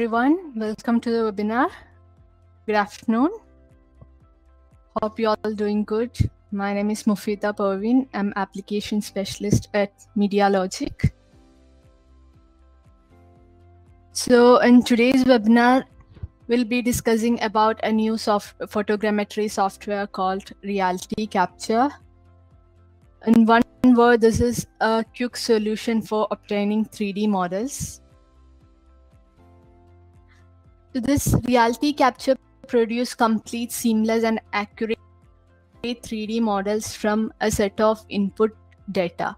everyone. Welcome to the webinar. Good afternoon. Hope you all doing good. My name is Mufida Perveen. I'm application specialist at MediaLogic. So in today's webinar, we'll be discussing about a new photogrammetry software called Reality Capture. In one word, this is a quick solution for obtaining 3D models. So this Reality Capture produces complete, seamless, and accurate 3D models from a set of input data.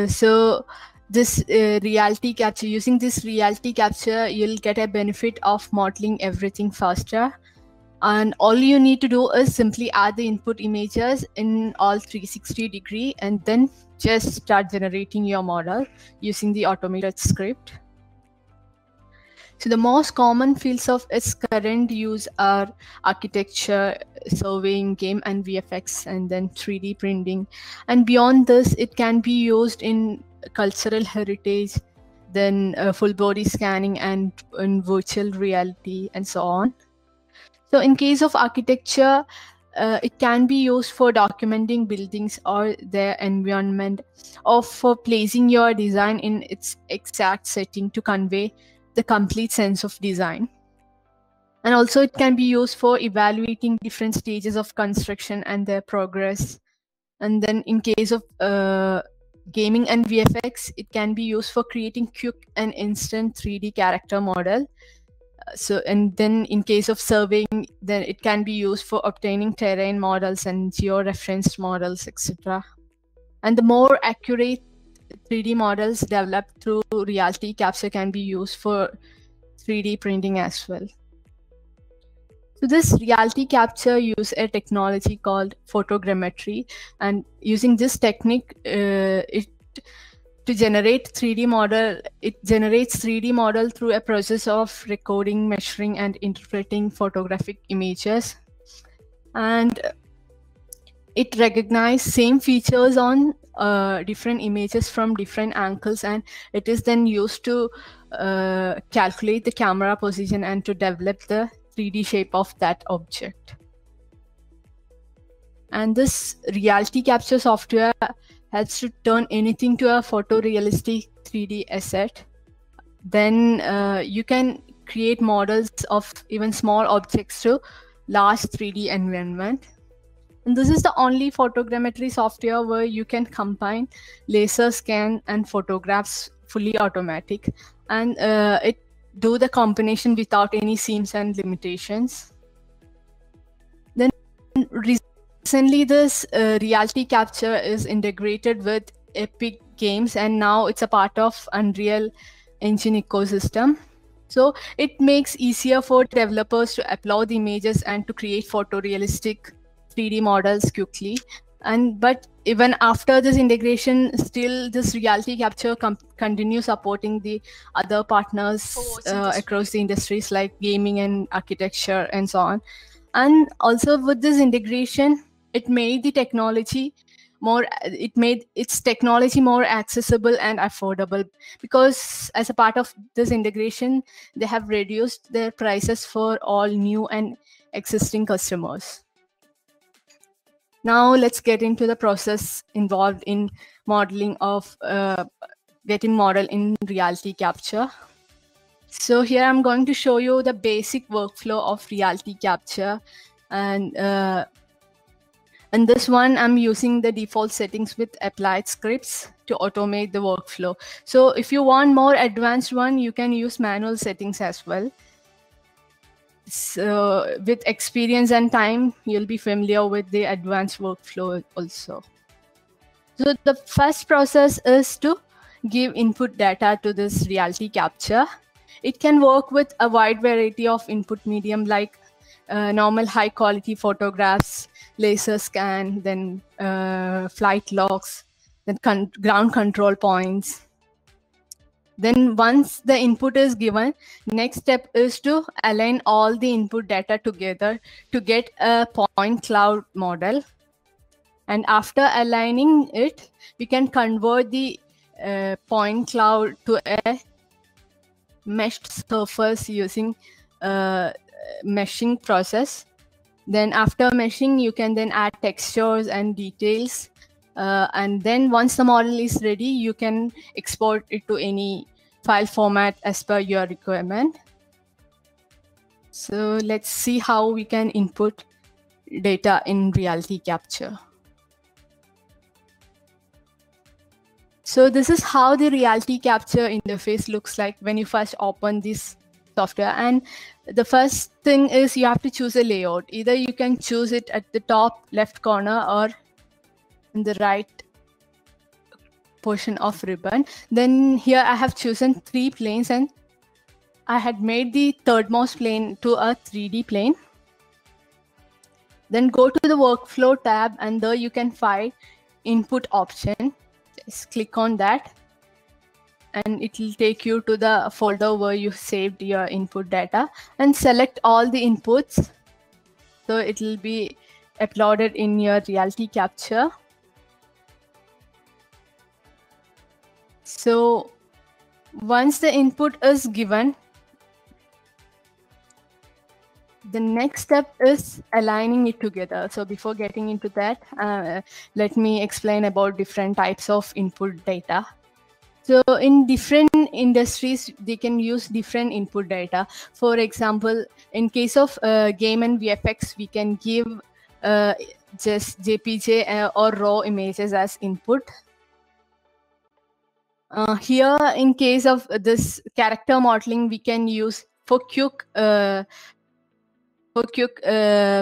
So this Reality Capture, using this Reality Capture, you'll get a benefit of modeling everything faster. And all you need to do is simply add the input images in all 360-degree and then just start generating your model using the automated script. So the most common fields of its current use are architecture, surveying, game and VFX, and then 3D printing. And beyond this, it can be used in cultural heritage, then full body scanning and in virtual reality and so on. So in case of architecture, it can be used for documenting buildings or their environment, or for placing your design in its exact setting to convey the complete sense of design. And also it can be used for evaluating different stages of construction and their progress. And then in case of gaming and VFX, it can be used for creating quick and instant 3D character model. And then in case of surveying, then it can be used for obtaining terrain models and geo-referenced models, etc. And the more accurate 3D models developed through Reality Capture can be used for 3D printing as well. So this Reality Capture uses a technology called photogrammetry, and using this technique, it generates 3D model through a process of recording, measuring, and interpreting photographic images. And it recognizes same features on different images from different angles, and it is then used to calculate the camera position and to develop the 3D shape of that object. And this Reality Capture software helps to turn anything to a photorealistic 3D asset. Then you can create models of even small objects to large 3D environment. And this is the only photogrammetry software where you can combine laser scan and photographs fully automatic, and it do the combination without any seams and limitations. Then recently, this Reality Capture is integrated with Epic Games, and now it's a part of Unreal Engine ecosystem. So it makes easier for developers to upload images and to create photorealistic 3D models quickly. But even after this integration, still this Reality Capture continues supporting the other partners across the industries like gaming and architecture and so on. And also with this integration, it made its technology more accessible and affordable, because as a part of this integration, they have reduced their prices for all new and existing customers. Now let's get into the process involved in modeling of getting model in Reality Capture. So here I'm going to show you the basic workflow of Reality Capture, and in this one I'm using the default settings with applied scripts to automate the workflow. So if you want more advanced one, you can use manual settings as well. So with experience and time, you'll be familiar with the advanced workflow also. So the first process is to give input data to this Reality Capture. It can work with a wide variety of input medium like normal high quality photographs, laser scan, then flight logs, then ground control points. Then once the input is given, next step is to align all the input data together to get a point cloud model. And after aligning it, we can convert the point cloud to a meshed surface using meshing process. Then after meshing, you can then add textures and details. And then once the model is ready, you can export it to any file format as per your requirement. So let's see how we can input data in Reality Capture. So this is how the Reality Capture interface looks like when you first open this software. And the first thing is you have to choose a layout. Either you can choose it at the top left corner or in the right portion of ribbon. Then here I have chosen 3 planes, and I had made the thirdmost plane to a 3D plane. Then go to the workflow tab, and there you can find input option. Just click on that, and it will take you to the folder where you saved your input data, and select all the inputs. So it will be uploaded in your Reality Capture. So once the input is given, the next step is aligning it together. So before getting into that, let me explain about different types of input data. So in different industries, they can use different input data. For example, in case of game and VFX, we can give just JPG or raw images as input. Here, in case of this character modeling, we can use for quick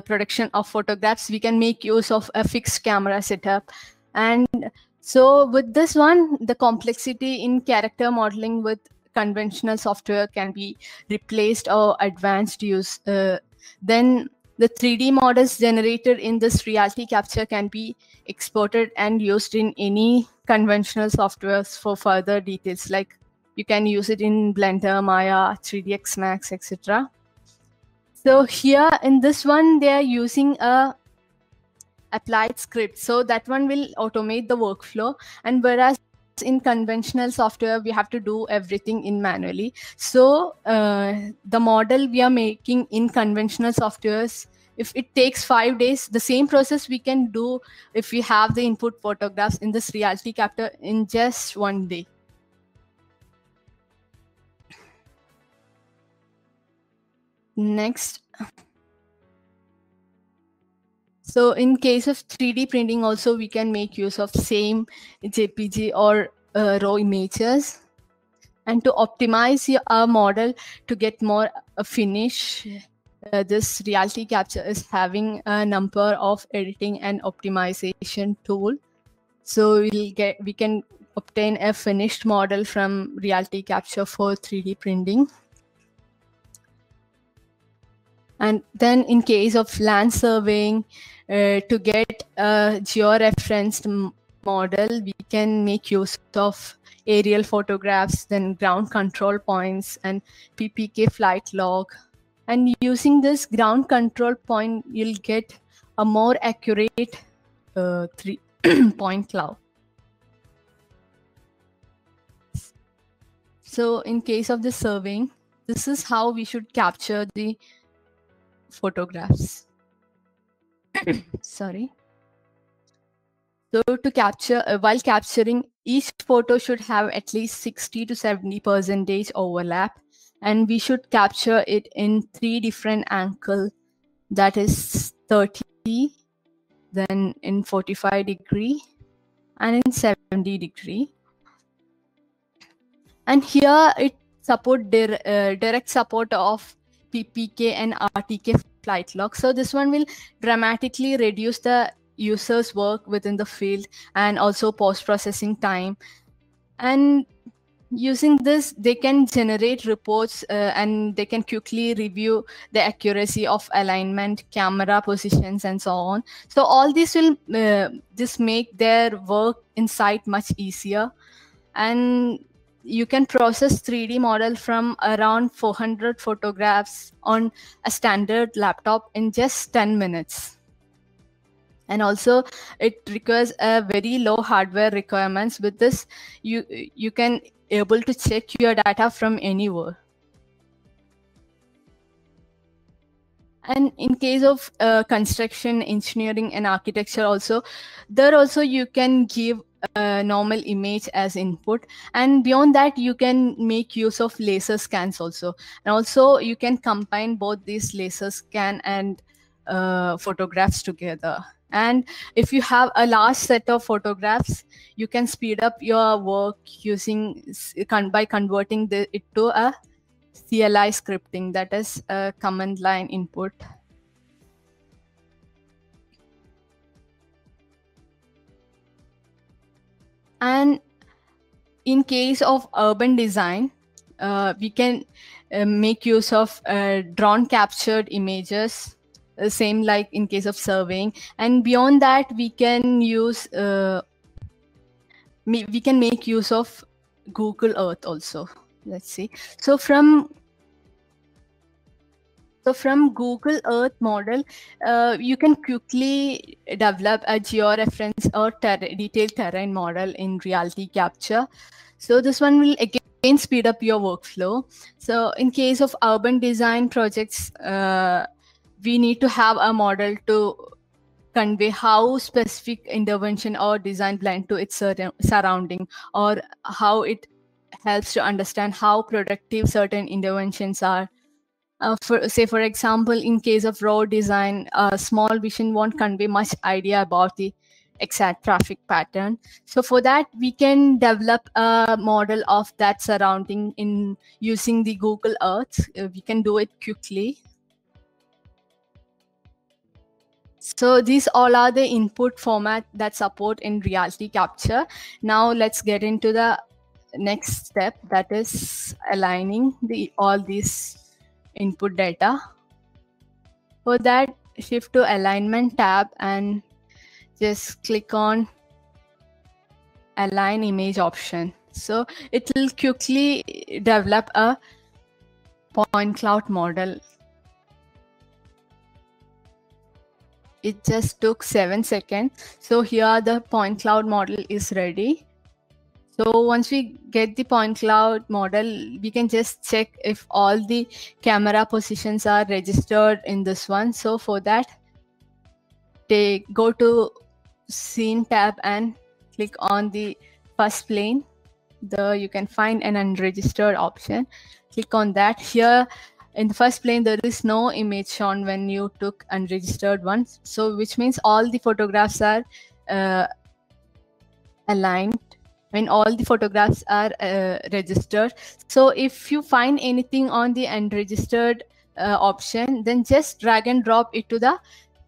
production of photographs, we can make use of a fixed camera setup. And so with this one, the complexity in character modeling with conventional software can be replaced or advanced use. Then the 3D models generated in this Reality Capture can be exported and used in any conventional softwares for further details. Like you can use it in Blender, Maya, 3ds Max, etc. So here in this one, they are using a applied script. So that one will automate the workflow. And whereas in conventional software, we have to do everything in manually. So the model we are making in conventional softwares, if it takes 5 days, the same process we can do if we have the input photographs in this Reality Capture in just 1 day. Next. So in case of 3D printing also, we can make use of same JPG or raw images. And to optimize our model to get more finish, this Reality Capture is having a number of editing and optimization tool. So we can obtain a finished model from Reality Capture for 3D printing. And then in case of land surveying, to get a georeferenced model, we can make use of aerial photographs, then ground control points and PPK flight log. And using this ground control point, you'll get a more accurate 3-point cloud. So in case of the surveying, this is how we should capture the photographs. Sorry. So to capture, while capturing, each photo should have at least 60 to 70% overlap, and we should capture it in 3 different angles. That is 30, then in 45 degree, and in 70 degree. And here it support direct support of PPK and RTK flight log. So this one will dramatically reduce the user's work within the field and also post-processing time. And using this, they can generate reports and they can quickly review the accuracy of alignment, camera positions, and so on. So all this will just make their work inside much easier. And you can process 3D model from around 400 photographs on a standard laptop in just 10 minutes. And also it requires a very low hardware requirements. With this, you can able to check your data from anywhere. And in case of construction, engineering, and architecture also, there also you can give a normal image as input, and beyond that you can make use of laser scans also. And also you can combine both these laser scan and photographs together. And if you have a large set of photographs, you can speed up your work using by converting it to a CLI scripting, that is a command line input. And in case of urban design, we can make use of drone captured images, same like in case of surveying. And beyond that, we can use we can make use of Google Earth also. Let's see. So from Google Earth model, you can quickly develop a georeference or detailed terrain model in reality capture. So this one will again speed up your workflow. So in case of urban design projects, we need to have a model to convey how specific intervention or design blend to its surrounding, or how it helps to understand how productive certain interventions are. For example, in case of road design, small vision won't convey much idea about the exact traffic pattern. So for that, we can develop a model of that surrounding in using the Google Earth. We can do it quickly. So these all are the input format that support in reality capture. Now let's get into the next step, that is aligning all these input data. For that, shift to alignment tab and just click on align image option. So it will quickly develop a point cloud model. It just took 7 seconds. So here the point cloud model is ready. So once we get the point cloud model, we can just check if all the camera positions are registered in this one. So for that, go to scene tab and click on the first plane. You can find an unregistered option. Click on that. Here in the first plane, there is no image shown when you took unregistered ones. So which means all the photographs are aligned when all the photographs are registered. So if you find anything on the unregistered option, then just drag and drop it to the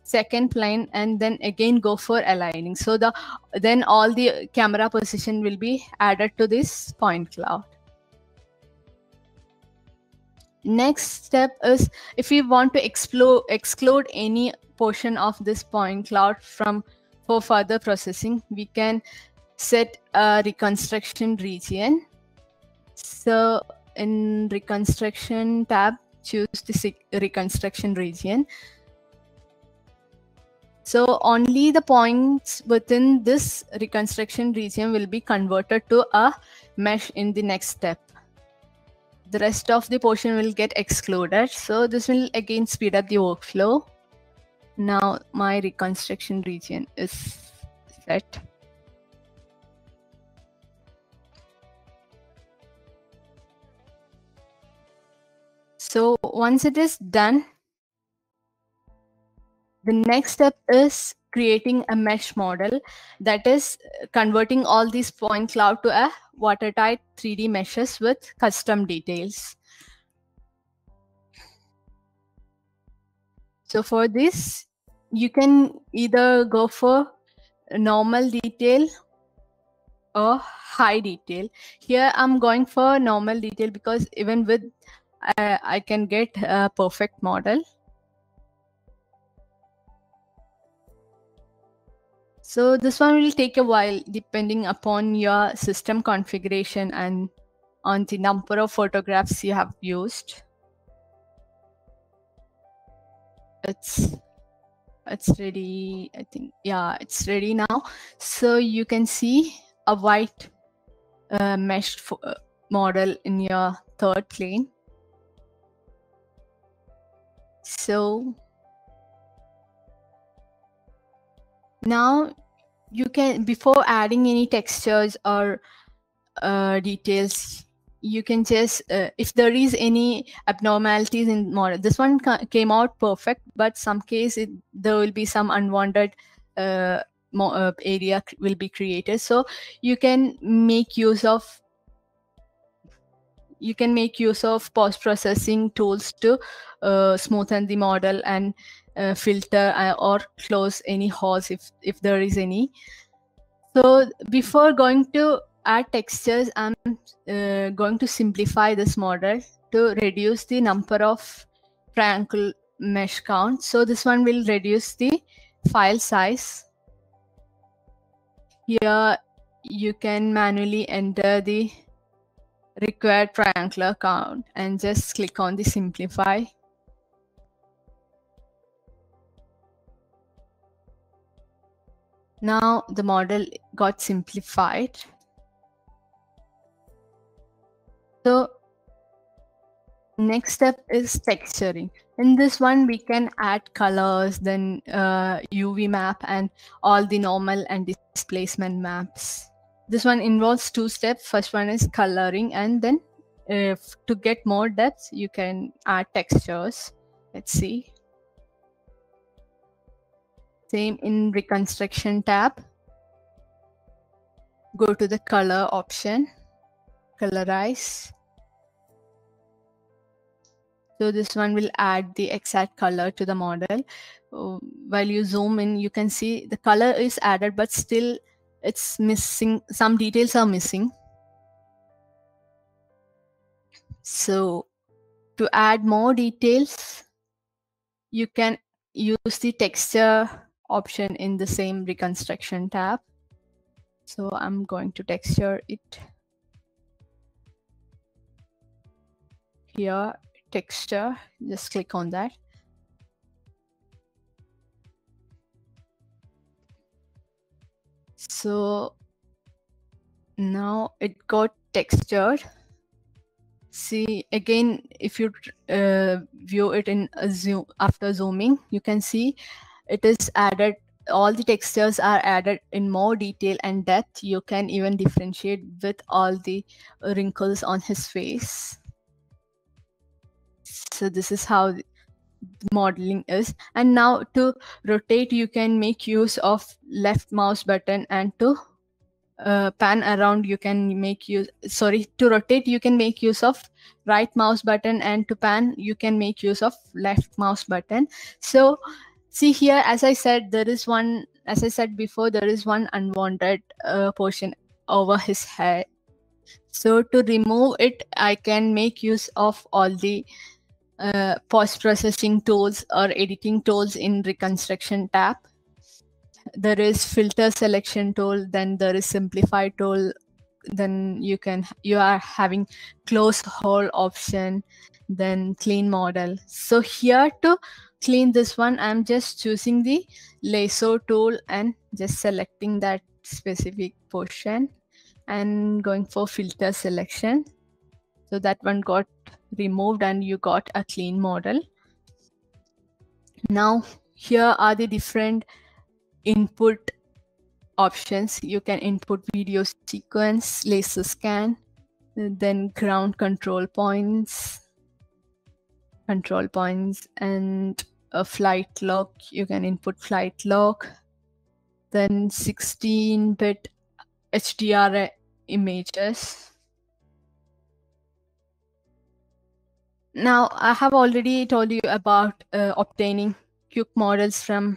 second plane and then again go for aligning. So then all the camera position will be added to this point cloud. Next step is, if we want to exclude any portion of this point cloud for further processing, we can set a reconstruction region. So in reconstruction tab, choose the reconstruction region. So only the points within this reconstruction region will be converted to a mesh in the next step. The rest of the portion will get excluded. So this will again speed up the workflow. Now my reconstruction region is set. So once it is done, the next step is creating a mesh model, that is converting all these point cloud to a watertight 3D meshes with custom details. So for this, you can either go for normal detail or high detail. Here I'm going for normal detail because even with I can get a perfect model. So this one will take a while depending upon your system configuration and on the number of photographs you have used. It's ready, I think. Yeah, it's ready now. So you can see a white meshed model in your third plane. So Now you can, before adding any textures or details, you can just if there is any abnormalities in model, this one came out perfect, but some case there will be some unwanted area will be created. So you can make use of post processing tools to smoothen the model and filter or close any holes if there is any. So before going to add textures, I'm going to simplify this model to reduce the number of triangle mesh count. So this one will reduce the file size. Here you can manually enter the required triangular count and just click on the simplify. Now the model got simplified. So next step is texturing. In this one, we can add colors, then UV map and all the normal and displacement maps. This one involves two steps. First one is coloring, and then to get more depth, you can add textures. Let's see. Same in reconstruction tab. Go to the color option, colorize. So this one will add the exact color to the model. While you zoom in, you can see the color is added, but still it's missing. Some details are missing. So to add more details, you can use the texture option in the same reconstruction tab. So I'm going to texture it here, texture, just click on that. So now it got textured. See again, if you view it in a zoom, after zooming, you can see it is added. All the textures are added in more detail and depth. You can even differentiate with all the wrinkles on his face. So this is how the modeling is. And now to rotate, you can make use of left mouse button, and to pan around you can make use, to rotate you can make use of right mouse button, and to pan you can make use of left mouse button. So see here, as I said before, there is one unwanted portion over his head. So to remove it, I can make use of all the post-processing tools or editing tools in reconstruction tab. There is filter selection tool, then there is simplify tool, then you are having close hole option, then clean model. So here to clean this one, I'm just choosing the lasso tool and just selecting that specific portion and going for filter selection. So that one got removed and you got a clean model. Now here are the different input options. You can input video sequence, laser scan, then ground control points, and a flight log. You can input flight log, then 16-bit HDR images. Now, I have already told you about obtaining quick models from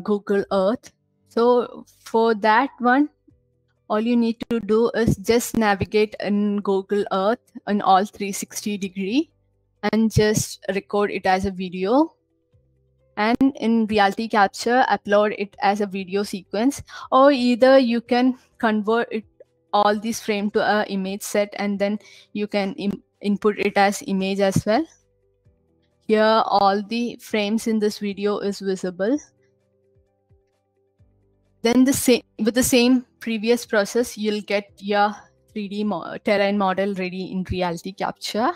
Google Earth. So for that one, all you need to do is just navigate in Google Earth on all 360-degree and just record it as a video. And in Reality Capture, upload it as a video sequence, or either you can convert it all these frame to a image set, and then you can input it as image as well. Here, all the frames in this video is visible. Then with the same previous process, you'll get your 3D terrain model ready in Reality Capture.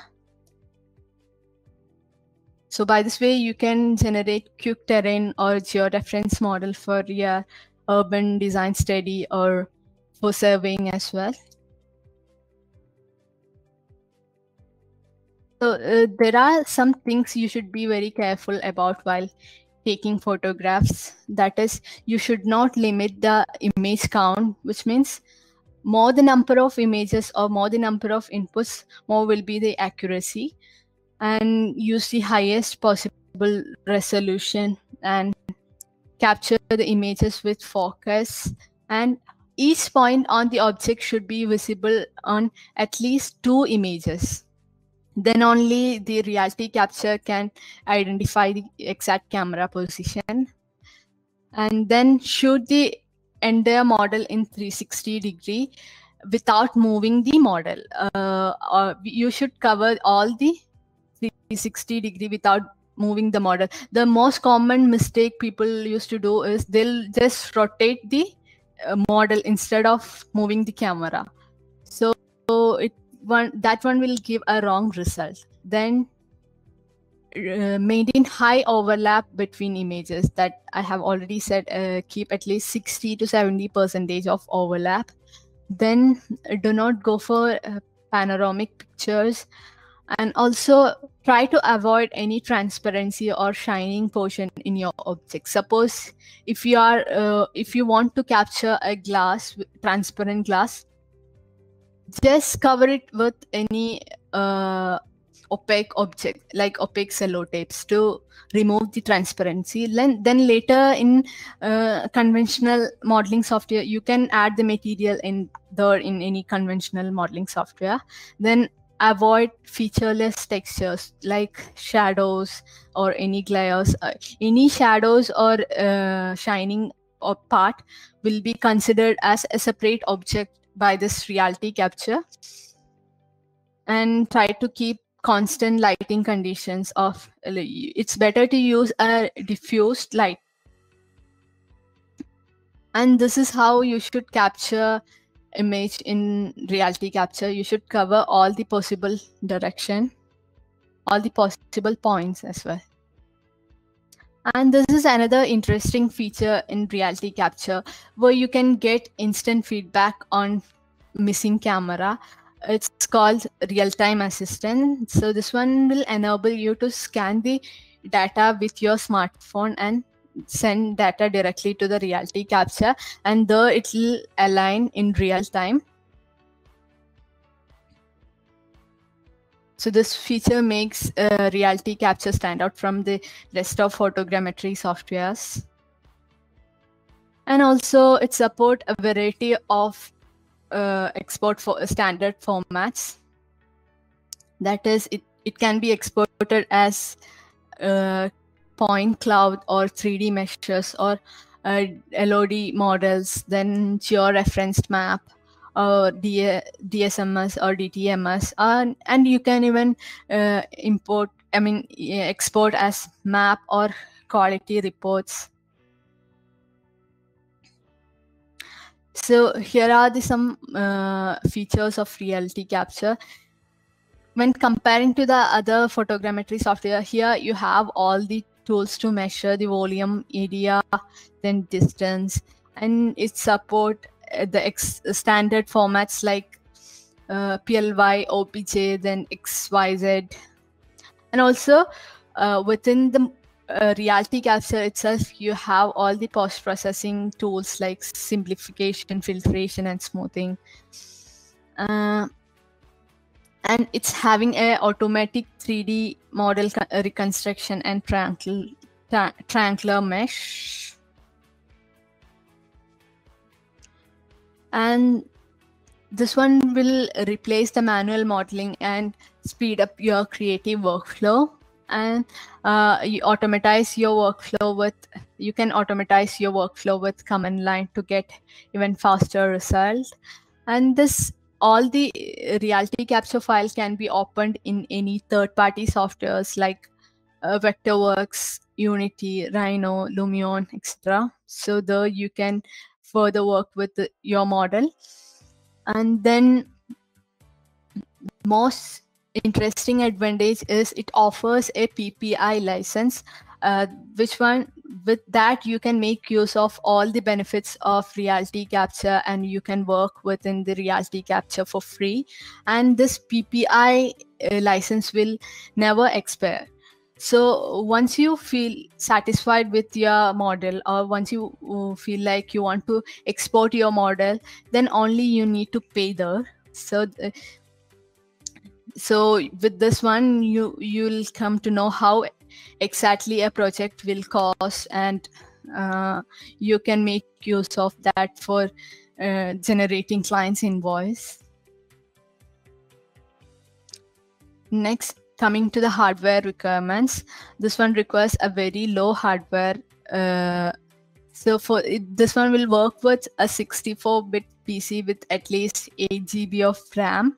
So by this way, you can generate quick terrain or georeference model for your urban design study or for surveying as well. So there are some things you should be very careful about while taking photographs. That is, you should not limit the image count, which means more the number of images or more the number of inputs, more will be the accuracy. And use the highest possible resolution and capture the images with focus. And each point on the object should be visible on at least 2 images. Then only the reality capture can identify the exact camera position. And then shoot the entire model in 360-degree without moving the model. Or you should cover all the 360-degree without moving the model. The most common mistake people used to do is they'll just rotate the model instead of moving the camera. So that one will give a wrong result. Then maintain high overlap between images. That I have already said, keep at least 60 to 70% of overlap. Then do not go for panoramic pictures, and also try to avoid any transparency or shining portion in your object. Suppose if you are if you want to capture a glass, transparent glass, just cover it with any opaque object like opaque sellotapes to remove the transparency. Then later in conventional modeling software, you can add the material in there in any conventional modeling software. Then avoid featureless textures like shadows or any glares. Any shadows or shining or part will be considered as a separate object by this reality capture. And try to keep constant lighting conditions of, it's better to use a diffused light. And this is how you should capture image in reality capture. You should cover all the possible direction, all the possible points as well. And this is another interesting feature in reality capture where you can get instant feedback on missing camera. It's called real-time assistant. So this one will enable you to scan the data with your smartphone and send data directly to the reality capture, and there it will align in real time. So this feature makes reality capture stand out from the rest of photogrammetry softwares. And also it supports a variety of export for standard formats. That is, it can be exported as point cloud or 3D meshes or LOD models, then georeferenced map or DSMS or DTMS, and you can even export as map or quality reports. So here are some features of reality capture. When comparing to the other photogrammetry software, here you have all the tools to measure the volume, area, then distance, and it support the standard formats like PLY, OBJ, then XYZ. And also within the reality capture itself, you have all the post-processing tools like simplification, filtration, and smoothing. And it's having a automatic 3D model reconstruction and triangular mesh. And this one will replace the manual modeling and speed up your creative workflow. And you can automatize your workflow with command line to get even faster result. And all the reality capture file can be opened in any third-party softwares like Vectorworks, Unity, Rhino, Lumion, etc. So there you can further work with your model. And then most interesting advantage is it offers a PPI license, with that you can make use of all the benefits of reality capture, and you can work within the reality capture for free. And this PPI license will never expire. So once you feel satisfied with your model, or once you feel like you want to export your model, then only you need to pay there. So with this one, you'll come to know how exactly a project will cost, and you can make use of that for generating clients invoice. Next, coming to the hardware requirements, this one requires a very low hardware. So this one will work with a 64-bit PC with at least 8 GB of RAM,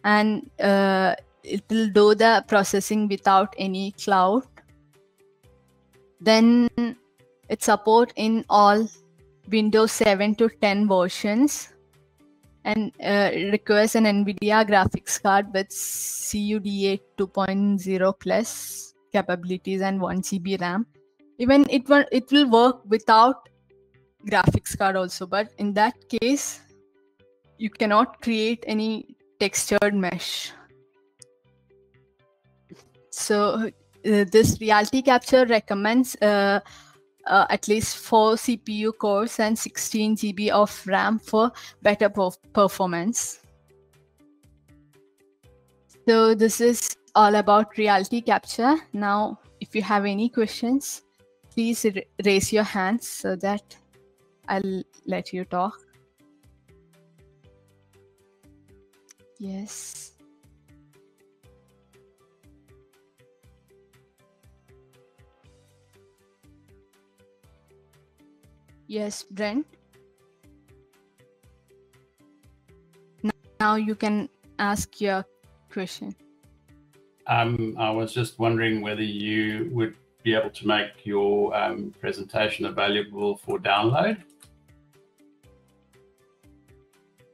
and it will do the processing without any cloud. Then it support in all Windows 7 to 10 versions, and requires an NVIDIA graphics card with CUDA 2.0 plus capabilities and 1 GB RAM. Even it will work without graphics card also, but in that case, you cannot create any textured mesh. So this reality capture recommends at least 4 CPU cores and 16 GB of RAM for better performance. So this is all about reality capture. Now, if you have any questions, please raise your hands so that I'll let you talk. Yes. Yes, Brent. Now you can ask your question. I was just wondering whether you would be able to make your presentation available for download.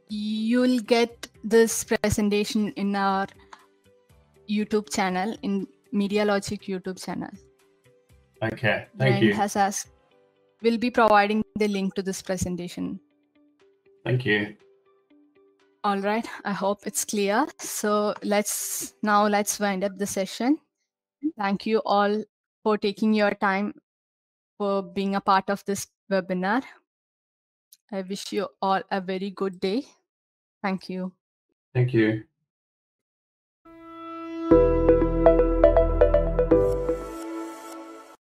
You'll get this presentation in our YouTube channel, in MediaLogic YouTube channel. Okay, thank you. Has asked, we'll be providing the link to this presentation. Thank you. All right, I hope it's clear. So let's wind up the session. Thank you all for taking your time for being a part of this webinar. I wish you all a very good day. Thank you. Thank you.